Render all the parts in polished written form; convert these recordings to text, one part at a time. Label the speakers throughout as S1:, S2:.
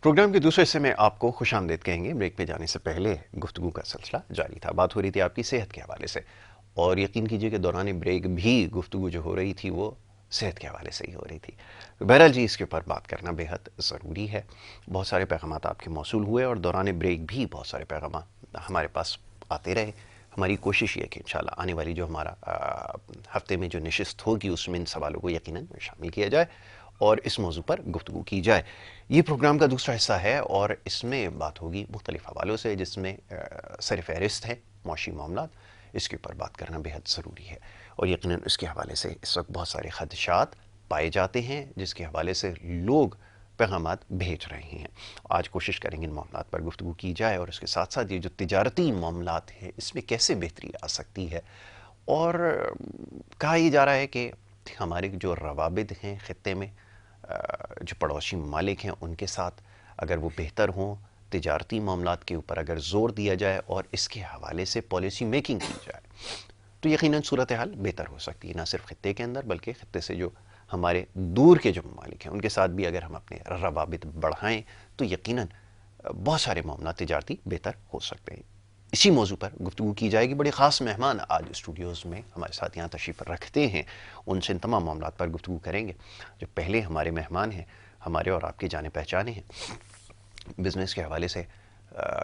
S1: Programme کے دوسرے حصے میں آپ کو خوش آمدید کہیں گے۔ بریک پہ جانے سے پہلے گفتگو کا سلسلہ جاری تھا، بات ہو رہی تھی آپ کی صحت کے حوالے سے، اور یقین کیجئے کہ دوران بریک بھی گفتگو جو ہو رہی تھی وہ صحت کے حوالے سے ہی ہو رہی تھی۔ بہرحال جی، اس کے اوپر بات کرنا بے حد ضروری ہے۔ بہت سارے پیغامات آپ کے موصول ہوئے اور دوران بریک بھی بہت سارے پیغامات ہمارے پاس آتے رہے۔ ہماری کوشش یہ ہے کہ انشاءاللہ آنے والی جو ہمارا ہفتے میں جو نشست ہوگی اس میں ان سوالوں کو یقیناً شامل کیا جائے اور اس موضوع پر گفتگو کی جائے۔ یہ پروگرام کا دوسرا حصہ ہے اور اس میں بات ہوگی مختلف حوالوں سے، جس میں سر فہرست ہے معاشی معاملات۔ اس کے اوپر بات کرنا بہت ضروری ہے اور یقیناً اس کے حوالے سے اس وقت بہت سارے خدشات پائے جاتے ہیں جس کے حوالے سے لوگ پیغامات بھیج رہے ہیں۔ آج کوشش کریں گے ان معاملات پر گفتگو کی جائے اور اس کے ساتھ ساتھ یہ جو تجارتی معاملات ہیں اس میں کیسے بہتری آ سکتی ہے، اور کہا یہ جا رہا ہے کہ ہمارے جو روابط ہیں خطے میں، جو پڑوسی ممالک ہیں ان کے ساتھ اگر وہ بہتر ہوں، تجارتی معاملات کے اوپر اگر زور دیا جائے اور اس کے حوالے سے پالیسی میکنگ کی جائے تو یقیناً صورتحال بہتر ہو سکتی ہے، نہ صرف خطے کے اندر بلکہ خطے سے جو ہمارے دور کے جو ممالک ہیں ان کے ساتھ بھی اگر ہم اپنے روابط بڑھائیں تو یقیناً بہت سارے معاملات تجارتی بہتر ہو سکتے ہیں۔ اسی موضوع پر گفتگو کی جائے گی۔ بڑے خاص مہمان آج اسٹوڈیوز میں ہمارے ساتھ یہاں تشریف رکھتے ہیں، ان سے ان تمام معاملات پر گفتگو کریں گے۔ جو پہلے ہمارے مہمان ہیں ہمارے اور آپ کے جانے پہچانے ہیں، بزنس کے حوالے سے،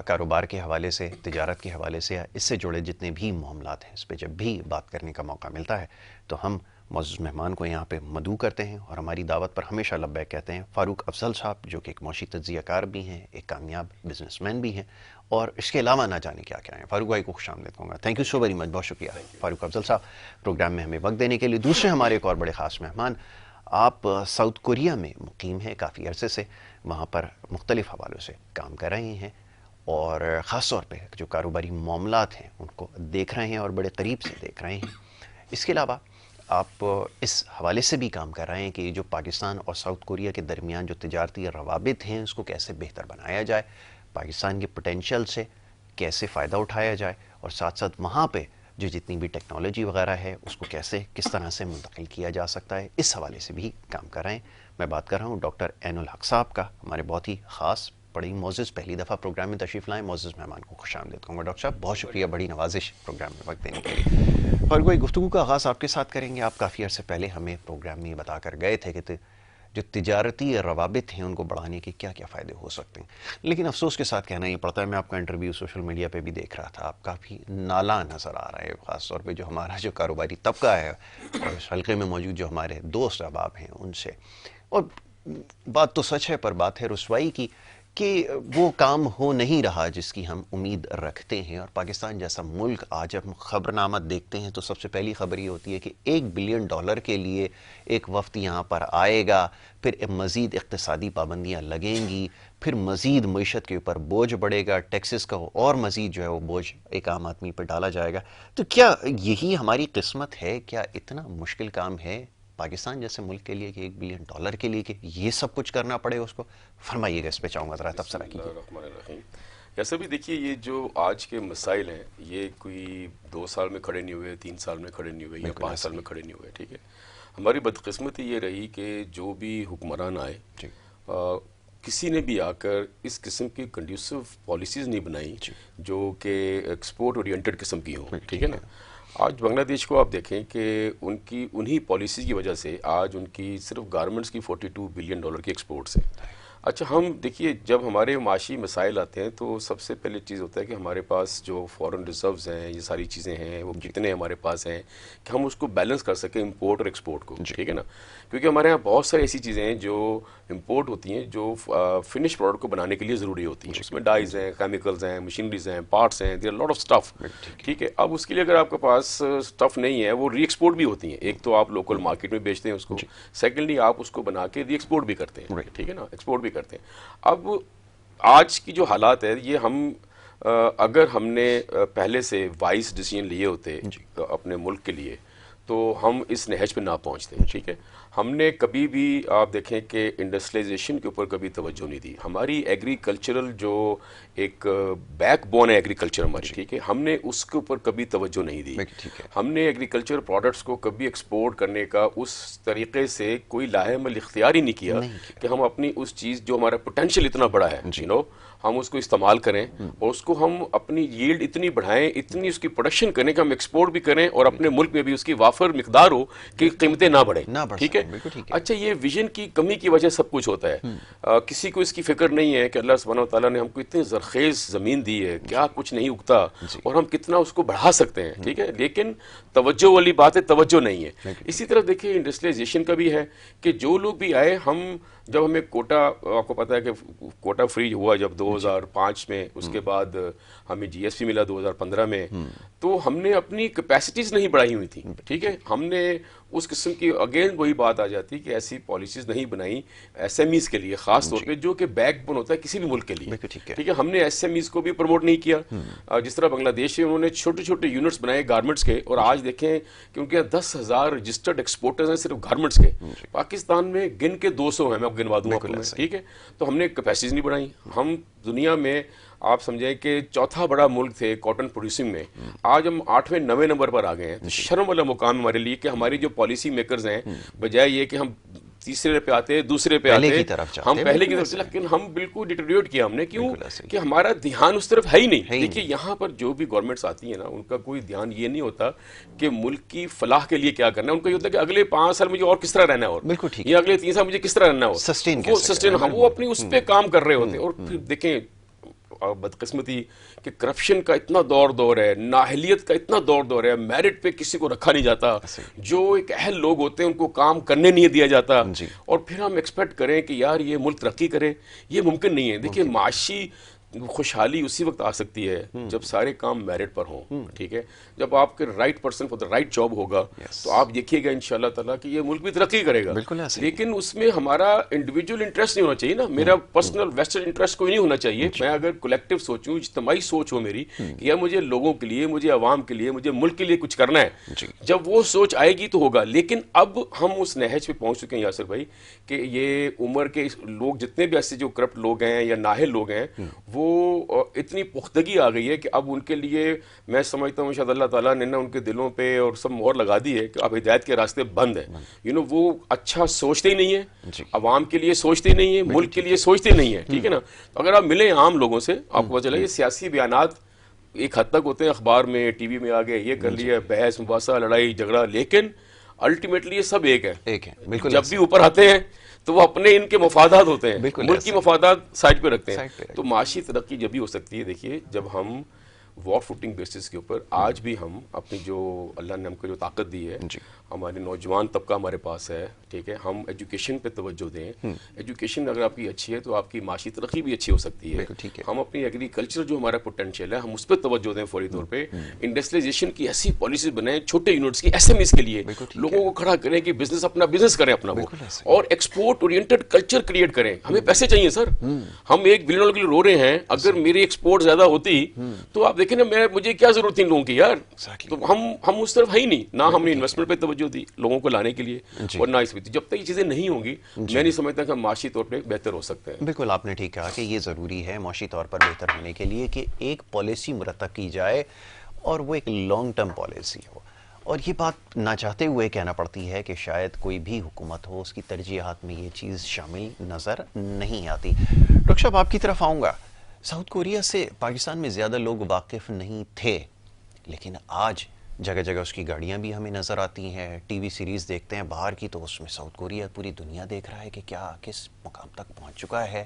S1: کاروبار کے حوالے سے، تجارت کے حوالے سے، اس سے جڑے جتنے بھی معاملات ہیں اس پہ جب بھی بات کرنے کا موقع ملتا ہے تو ہم معزز مہمان کو یہاں پہ مدعو کرتے ہیں اور ہماری دعوت پر ہمیشہ لبیک کہتے ہیں۔ فاروق افضل صاحب جو کہ ایک معاشی تجزیہ کار بھی ہیں، ایک کامیاب بزنس مین بھی ہیں، اور اس کے علاوہ نہ جانے کیا کیا ہیں۔ فاروق بھائی کو خوش آمدید کہوں گا۔ Thank you so very much, بہت شکریہ فاروق افضل صاحب پروگرام میں ہمیں وقت دینے کے لیے۔ دوسرے ہمارے ایک اور بڑے خاص مہمان، آپ ساؤتھ کوریا میں مقیم ہیں کافی عرصے سے، وہاں پر مختلف حوالوں سے کام کر رہے ہیں اور خاص طور پہ جو کاروباری معاملات ہیں ان کو دیکھ رہے ہیں اور بڑے قریب سے دیکھ رہے ہیں۔ اس کے علاوہ آپ اس حوالے سے بھی کام کر رہے ہیں کہ جو پاکستان اور ساؤتھ کوریا کے درمیان جو تجارتی روابط ہیں اس کو کیسے بہتر بنایا جائے، پاکستان کے پوٹینشیل سے کیسے فائدہ اٹھایا جائے، اور ساتھ ساتھ وہاں پہ جو جتنی بھی ٹیکنالوجی وغیرہ ہے اس کو کس طرح سے منتقل کیا جا سکتا ہے، اس حوالے سے بھی کام کر رہے ہیں۔ میں بات کر رہا ہوں ڈاکٹر عین الحق صاحب کا، ہمارے بہت ہی خاص، بڑی معزز، پہلی دفعہ پروگرام میں تشریف لائیں، معزز مہمان کو خوش آمدید کہوں گا۔ ڈاکٹر صاحب بہت شکریہ، بڑی نوازش پروگرام میں وقت دینے کے لیے۔ فاروق بھائی، گفتگو کا آغاز آپ کے ساتھ کریں گے۔ آپ کافی عرصے پہلے ہمیں پروگرام میں یہ بتا کر گئے تھے کہ جو تجارتی روابط ہیں ان کو بڑھانے کے کیا کیا فائدے ہو سکتے ہیں، لیکن افسوس کے ساتھ کہنا یہ پڑتا ہے، میں آپ کا انٹرویو سوشل میڈیا پہ بھی دیکھ رہا تھا، آپ کافی نالاں نظر آ رہے ہیں، خاص طور پہ جو ہمارا جو کاروباری طبقہ ہے اور اس حلقے میں موجود جو ہمارے دوست احباب ہیں ان سے۔ اور بات تو سچ ہے پر بات ہے رسوائی کی کہ وہ کام ہو نہیں رہا جس کی ہم امید رکھتے ہیں، اور پاکستان جیسا ملک آج ہم خبرنامہ دیکھتے ہیں تو سب سے پہلی خبر یہ ہوتی ہے کہ $1 بلین کے لیے ایک وفد یہاں پر آئے گا، پھر مزید اقتصادی پابندیاں لگیں گی، پھر مزید معیشت کے اوپر بوجھ بڑھے گا، ٹیکسز کا اور مزید جو ہے وہ بوجھ ایک عام آدمی پر ڈالا جائے گا۔ تو کیا یہی ہماری قسمت ہے؟ کیا اتنا مشکل کام ہے پاکستان جیسے ملک کے لیے کہ $1 بلین کے لیے کہ یہ سب کچھ کرنا پڑے اس کو؟ فرمائیے گا، اس پہ چاہوں گا ذرا
S2: بسم
S1: تبصرہ
S2: اللہ
S1: کیجیے۔
S2: الرحمن الرحیم۔ جیسا بھی دیکھیے، یہ جو آج کے مسائل ہیں یہ کوئی 2 سال میں کھڑے نہیں ہوئے، 3 سال میں کھڑے نہیں ہوئے، یا
S1: بالکل
S2: 5 سال
S1: ایسا
S2: میں
S1: ہی۔
S2: کھڑے نہیں ہوئے، ٹھیک ہے۔ ہماری بدقسمتی یہ رہی کہ جو بھی حکمران آئے،
S1: جی
S2: کسی نے بھی آ کر اس قسم کی کنڈیوسو پالیسیز نہیں بنائی
S1: جی
S2: جو کہ ایکسپورٹ اورینٹڈ قسم کی ہوں، ٹھیک ہے
S1: ٹھیک
S2: نا۔
S1: ہے۔
S2: آج بنگلہ دیش کو آپ دیکھیں کہ انہی پالیسیز کی وجہ سے آج ان کی صرف گارمنٹس کی $42 بلین کی ایکسپورٹس ہیں۔ اچھا، ہم دیکھیے جب ہمارے معاشی مسائل آتے ہیں تو سب سے پہلے چیز ہوتا ہے کہ ہمارے پاس جو فورن ریزروز ہیں، یہ ساری چیزیں ہیں، وہ کتنے ہمارے پاس ہیں کہ ہم اس کو بیلنس کر سکیں امپورٹ اور ایکسپورٹ کو،
S1: جی
S2: ٹھیک ہے نا۔ کیونکہ ہمارے یہاں بہت ساری ایسی چیزیں ہیں جو امپورٹ ہوتی ہیں جو فنش پروڈکٹ کو بنانے کے لیے ضروری ہوتی ہیں، اس میں ڈائز ہیں، کیمیکلز ہیں، مشینریز ہیں، پارٹس ہیں، دیر لاٹ آف اسٹف،
S1: ٹھیک
S2: ٹھیک ہے۔ اب اس کے لیے اگر آپ کے پاس اسٹف نہیں ہے، وہ ری ایکسپورٹ بھی ہوتی ہیں، ایک تو آپ لوکل مارکیٹ میں بیچتے ہیں اس کو، سیکنڈلی آپ اس کو بنا کے ری ایکسپورٹ بھی کرتے ہیں،
S1: رائٹ۔
S2: ٹھیک ہے نا، ایکسپورٹ بھی کرتے ہیں۔ اب آج کی جو حالات ہے یہ ہم اگر ہم نے پہلے سے وائز ڈیسیجن لیے ہوتے
S1: جی
S2: اپنے ملک کے لیے تو ہم اس نہج پہ نہ پہنچتے ہیں. ٹھیک ہے, ہم نے کبھی بھی آپ دیکھیں کہ انڈسٹریلائزیشن کے اوپر کبھی توجہ نہیں دی. ہماری ایگریکلچرل جو ایک بیک بون ہے ایگریکلچر ہماری, ٹھیک ہے, ہم نے اس کے اوپر کبھی توجہ نہیں دی. ہم نے ایگریکلچر پروڈکٹس کو کبھی ایکسپورٹ کرنے کا اس طریقے سے کوئی لاہے عمل اختیار ہی نہیں کیا کہ ہم اپنی اس چیز جو ہمارا پوٹینشیل اتنا بڑا ہے, ہم اس کو استعمال کریں اور اس کو ہم اپنی ییلڈ اتنی بڑھائیں, اتنی اس کی پروڈکشن کریں کہ ہم ایکسپورٹ بھی کریں اور اپنے ملک میں بھی اس کی وافر مقدار ہو کہ قیمتیں نہ بڑھیں. ٹھیک ہے. اچھا, یہ ویژن کی کمی کی وجہ سب کچھ ہوتا ہے. کسی کو اس کی فکر نہیں ہے کہ اللہ سبحانہ وتعالیٰ نے ہم کو اتنی زرخیز زمین دی ہے, کیا کچھ نہیں اگتا اور ہم کتنا اس کو بڑھا سکتے ہیں. ٹھیک ہے, لیکن توجہ والی بات ہے, توجہ نہیں ہے. اسی طرح دیکھیں انڈسٹریلائزیشن کا بھی ہے کہ جو لوگ بھی آئے, ہم جب ہمیں کوٹا, آپ کو پتا ہے کہ کوٹا فری ہوا جب 2005 میں, اس کے بعد ہمیں جی ایس پی ملا 2015 میں, تو ہم نے اپنی کیپیسٹیز نہیں بڑھائی ہوئی تھی. ٹھیک ہے, ہم نے اس قسم کی اگین وہی بات آ جاتی کہ ایسی پالیسیز نہیں بنائی ایس ایم ایز کے لیے, خاص طور پہ جو کہ بیک بون ہوتا ہے کسی بھی ملک کے لیے. ٹھیک ہے, ہم نے ایس ایم ایز کو بھی پروموٹ نہیں کیا. جس طرح بنگلہ دیش میں انہوں نے چھوٹے چھوٹے یونٹس بنائے گارمنٹس کے, اور آج دیکھیں کہ ان کے 10,000 رجسٹرڈ ایکسپورٹرز ہیں صرف گارمنٹس کے. پاکستان میں گن کے 200 ہیں, میں گنوا دوں آپ کو. ٹھیک ہے, تو ہم نے کیپیسٹیز نہیں بڑھائی. ہم دنیا میں آپ سمجھیں کہ چوتھا بڑا ملک تھے کاٹن پروڈیوسنگ میں, آج ہم 8ویں 9ویں نمبر پر آ گئے ہیں. شرم والا مقام ہمارے لیے کہ ہماری جو پالیسی میکرز ہیں, بجائے یہ کہ ہم تیسرے پہ آتے, دوسرے پہ آتے, ہم پہلے کی طرف, لیکن ہم بالکل ڈیٹریٹ کیا ہم نے. کیوں کہ ہمارا دھیان اس طرف ہے ہی نہیں. دیکھیے یہاں پر جو بھی گورنمنٹس آتی ہیں نا, ان کا کوئی دھیان یہ نہیں ہوتا کہ ملک کی فلاح کے لیے کیا کرنا ہے. ان کا یہ ہوتا ہے کہ اگلے 5 سال مجھے اور کس طرح رہنا ہے, اور یا اگلے 3 سال مجھے کس طرح رہنا ہے, وہ اپنی اس پہ کام کر رہے ہوتے ہیں. اور پھر دیکھیں بدقسمتی کہ کرپشن کا اتنا دور ہے, نااہلیت کا اتنا دور ہے, میرٹ پہ کسی کو رکھا نہیں جاتا, جو ایک اہل لوگ ہوتے ہیں ان کو کام کرنے نہیں دیا جاتا, اور پھر ہم ایکسپیکٹ کریں کہ یار یہ ملک ترقی کرے, یہ ممکن نہیں ہے. دیکھیے معاشی خوشحالی اسی وقت آ سکتی ہے جب سارے کام میرٹ پر ہوں. ٹھیک ہے, جب آپ کے right person for the right job ہوگا تو آپ دیکھیے گا انشاءاللہ تعالیٰ کہ یہ ملک بھی ترقی کرے گا. لیکن اس میں ہمارا انڈیویجول انٹرسٹ نہیں ہونا چاہیے نا, میرا پرسنل ویسٹڈ انٹرسٹ کوئی نہیں ہونا چاہیے. میں اگر کولیکٹیو سوچوں, اجتماعی سوچ ہو میری کہ یار مجھے لوگوں کے لیے, مجھے عوام کے لیے, مجھے ملک کے لیے کچھ کرنا ہے, جب وہ سوچ آئے گی تو ہوگا. لیکن اب ہم اس نہج پہ پہنچ چکے ہیں یاسر بھائی کہ یہ عمر کے لوگ جتنے بھی ایسے جو کرپٹ لوگ ہیں یا نااہل لوگ ہیں, وہ اتنی پختگی آ گئی ہے کہ اب ان کے لیے میں سمجھتا ہوں شاید اللہ تعالیٰ نے نا ان کے دلوں پہ اور سب مہر لگا دی ہے کہ اب ہدایت کے راستے بند ہیں. وہ اچھا سوچتے ہی نہیں ہیں, عوام کے لیے سوچتے ہی نہیں ہیں, ملک کے لیے سوچتے نہیں ہیں. ٹھیک ہے نا, تو اگر آپ ملیں عام لوگوں سے, آپ کو پتہ چلا یہ سیاسی بیانات ایک حد تک ہوتے ہیں, اخبار میں, ٹی وی میں آ گئے, یہ کر لیا, بحث مباحثہ, لڑائی جھگڑا, لیکن الٹیمیٹلی یہ سب ایک ہے. جب بھی اوپر آتے ہیں تو وہ اپنے ان کے مفادات ہوتے ہیں, ملک کی مفادات سائڈ پہ رکھتے ہیں. تو معاشی ترقی جب بھی ہو سکتی ہے دیکھیے جب ہم وار فوٹنگ بیسس کے اوپر, آج بھی ہم اپنی جو اللہ نے ہم کو جو طاقت دی ہے, ہمارے نوجوان طبقہ ہمارے پاس ہے. ٹھیک ہے, ہم ایجوکیشن پہ توجہ دیں. ایجوکیشن اگر آپ کی اچھی ہے تو آپ کی معاشی ترقی بھی اچھی ہو سکتی ہے. ہم اپنی ایگریکلچر جو ہمارا پوٹینشیل ہے, ہم اس پہ توجہ دیں فوری طور پہ. انڈسٹریلائزیشن کی ایسی پالیسیز بنائیں چھوٹے یونٹس کی, ایس ایم ایز کے لیے, لوگوں کو کھڑا کریں کہ بزنس اپنا بزنس کریں اپنا وہ, اور ایکسپورٹ اورینٹڈ کلچر کریٹ کریں. ہمیں پیسے چاہیے سر, ہم $1 بلین کے لیے رو رہے ہیں. اگر میری ایکسپورٹ زیادہ ہوتی تو آپ دیکھیں نا, مجھے کیا ضرورت تھی لوگوں کی یار. تو ہم اس طرف ہے ہی نہیں, نہ ہم نے انویسٹمنٹ پہ توجہ دی لوگوں کو لانے کے لیے, اور نہ اس پہ. جب تک یہ چیزیں نہیں ہوں گی میں نہیں سمجھتا کہ ہم معاشی طور پہ بہتر ہو سکتے ہیں.
S1: بالکل آپ نے ٹھیک کہا کہ یہ ضروری ہے معاشی طور پر بہتر ہونے کے لیے کہ ایک پالیسی مرتب کی جائے اور وہ ایک لانگ ٹرم پالیسی ہو. اور یہ بات نہ چاہتے ہوئے کہنا پڑتی ہے کہ شاید کوئی بھی حکومت ہو اس کی ترجیحات میں یہ چیز شامل نظر نہیں آتی. ڈاکٹر صاحب آپ کی طرف آؤں گا. ساؤتھ کوریا سے پاکستان میں زیادہ لوگ واقف نہیں تھے, لیکن آج جگہ جگہ اس کی گاڑیاں بھی ہمیں نظر آتی ہیں. ٹی وی سیریز دیکھتے ہیں باہر کی تو اس میں ساؤتھ کوریا پوری دنیا دیکھ رہا ہے کہ کیا کس مقام تک پہنچ چکا ہے.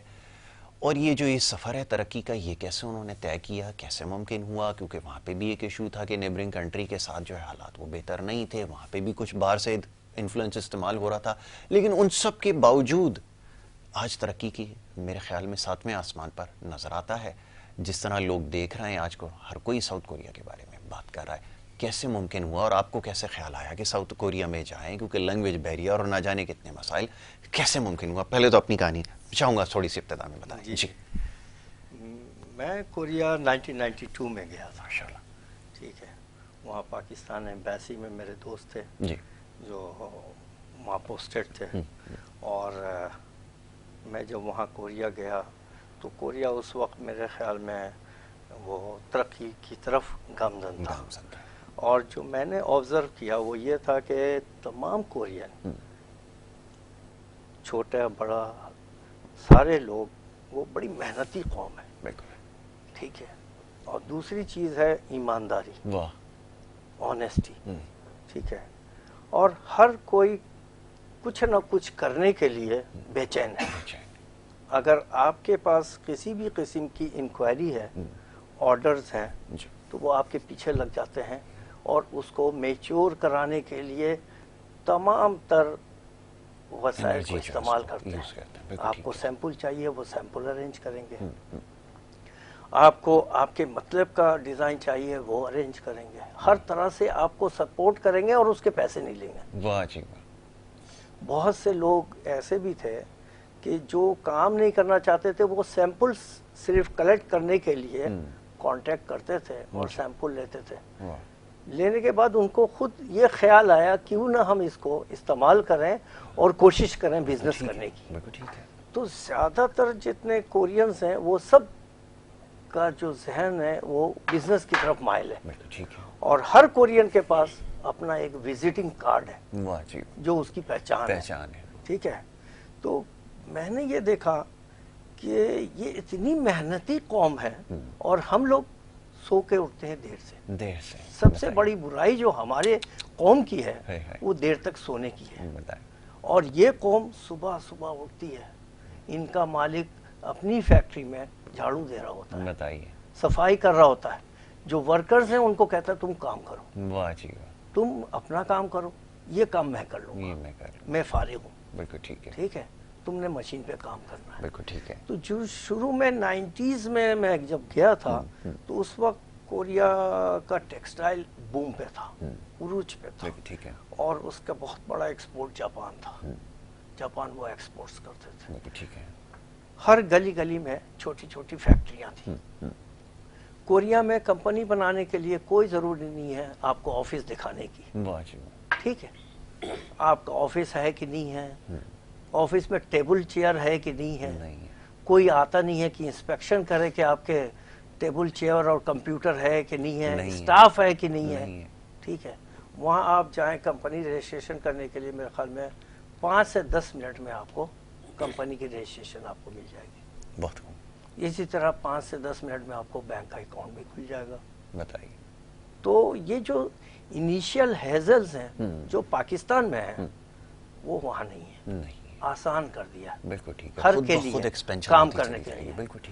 S1: اور یہ جو یہ سفر ہے ترقی کا, یہ کیسے انہوں نے طے کیا, کیسے ممکن ہوا؟ کیونکہ وہاں پہ بھی ایک ایشو تھا کہ نیبرنگ کنٹری کے ساتھ جو ہے حالات وہ بہتر نہیں تھے, وہاں پہ بھی کچھ باہر سے انفلوئنس استعمال ہو رہا تھا. لیکن ان سب کے باوجود آج ترقی کی میرے خیال میں 7ویں آسمان پر نظر آتا ہے. جس طرح لوگ دیکھ رہے ہیں آج کو, ہر کوئی ساؤتھ کوریا کے بارے میں بات کر رہا ہے. کیسے ممکن ہوا اور آپ کو کیسے خیال آیا کہ ساؤتھ کوریا میں جائیں, کیونکہ لینگویج بیریئر اور نہ جانے کتنے مسائل, کیسے ممکن ہوا؟ پہلے تو اپنی کہانی چاہوں گا تھوڑی سی ابتدا میں بتائیں. جی
S3: میں کوریا 1992 میں گیا تھا. ٹھیک ہے, وہاں پاکستان ایمبیسی میں میرے دوست تھے
S1: جی
S3: جو وہاں پوسٹڈ تھے، اور میں جب وہاں کوریا گیا تو کوریا اس وقت میرے خیال میں وہ ترقی کی طرف گامزن تھا، اور جو میں نے آبزرو کیا وہ یہ تھا کہ تمام کورین چھوٹا بڑا سارے لوگ وہ بڑی محنتی قوم ہے،
S1: بالکل
S3: ٹھیک ہے، اور دوسری چیز ہے ایمانداری،
S1: واہ
S3: آنیسٹی، ٹھیک ہے، اور ہر کوئی کچھ نہ کچھ کرنے کے لیے بے چین ہے۔ اگر آپ کے پاس کسی بھی قسم کی انکوائری ہے، آرڈرز ہیں، تو وہ آپ کے پیچھے لگ جاتے ہیں اور اس کو میچور کرانے کے لیے تمام تر وسائل کو استعمال کرتے ہیں۔ آپ کو سیمپل چاہیے وہ سیمپل ارینج کریں گے، آپ کو آپ کے مطلب کا ڈیزائن چاہیے وہ ارینج کریں گے، ہر طرح سے آپ کو سپورٹ کریں گے اور اس کے پیسے نہیں لیں گے۔
S1: واہ جی واہ،
S3: بہت سے لوگ ایسے بھی تھے کہ جو کام نہیں کرنا چاہتے تھے، وہ سیمپل صرف کلیکٹ کرنے کے لیے کانٹیکٹ کرتے تھے اور سیمپل لیتے تھے۔ لینے کے بعد ان کو خود یہ خیال آیا کیوں نہ ہم اس کو استعمال کریں اور کوشش کریں بزنس کرنے کی۔ تو زیادہ تر جتنے کورینز ہیں وہ سب کا جو ذہن ہے وہ بزنس کی طرف مائل ہے، اور ہر کورین کے پاس اپنا ایک وزٹنگ کارڈ ہے جو اس کی پہچان ہے، ٹھیک ہے۔ تو میں نے یہ دیکھا کہ یہ اتنی محنتی قوم ہے اور ہم لوگ سو کے اٹھتے ہیں دیر سے۔ سب سے بڑی برائی جو ہمارے قوم کی ہے وہ دیر تک سونے کی ہے، اور یہ قوم صبح صبح اٹھتی ہے، ان کا مالک اپنی فیکٹری میں جھاڑو دے رہا ہوتا ہے، صفائی کر رہا ہوتا ہے، جو ورکرز ہیں ان کو کہتا ہے تم کام کرو، تم اپنا کام کرو، یہ کام میں کر لوں گا، میں فارغ ہوں، ٹھیک ہے، تم نے مشین پہ کام کرنا ہے۔
S1: بالکل ٹھیک ہے۔
S3: تو جو شروع میں 90s میں جب گیا تھا تو اس وقت کوریا کا ٹیکسٹائل بوم پہ تھا، عروج پہ تھا،
S1: ٹھیک ہے،
S3: اور اس کا بہت بڑا ایکسپورٹ جاپان تھا، جاپان وہ ایکسپورٹس کرتے تھے،
S1: ٹھیک ہے،
S3: ہر گلی گلی میں چھوٹی چھوٹی فیکٹریاں تھیں۔ کوریا میں کمپنی بنانے کے لیے کوئی ضروری نہیں ہے آپ کو آفس دکھانے کی، ٹھیک ہے، آپ کا آفس ہے کہ نہیں ہے، آفس میں ٹیبل چیئر ہے کہ نہیں ہے، کوئی آتا نہیں ہے کہ انسپیکشن کرے کہ آپ کے ٹیبل چیئر اور کمپیوٹر ہے کہ نہیں ہے، اسٹاف ہے کہ نہیں ہے، ٹھیک ہے۔ وہاں آپ جائیں کمپنی رجسٹریشن کرنے کے لیے، میرے خیال میں 5 سے 10 منٹ میں آپ کو کمپنی کی رجسٹریشن آپ کو مل جائے گی،
S1: بہت خوب،
S3: اسی طرح 5 سے 10 منٹ میں آپ کو بینک کا اکاؤنٹ بھی کھل جائے گا۔
S1: بتائیے۔
S3: تو یہ جو انیشیل ہیزلز ہیں جو پاکستان میں ہیں وہ وہاں نہیں ہے، آسان کر دیا
S1: بالکل ٹھیک ہے،
S3: ہر کے لیے کام کرنے کے لیے۔
S1: بالکل ٹھیک۔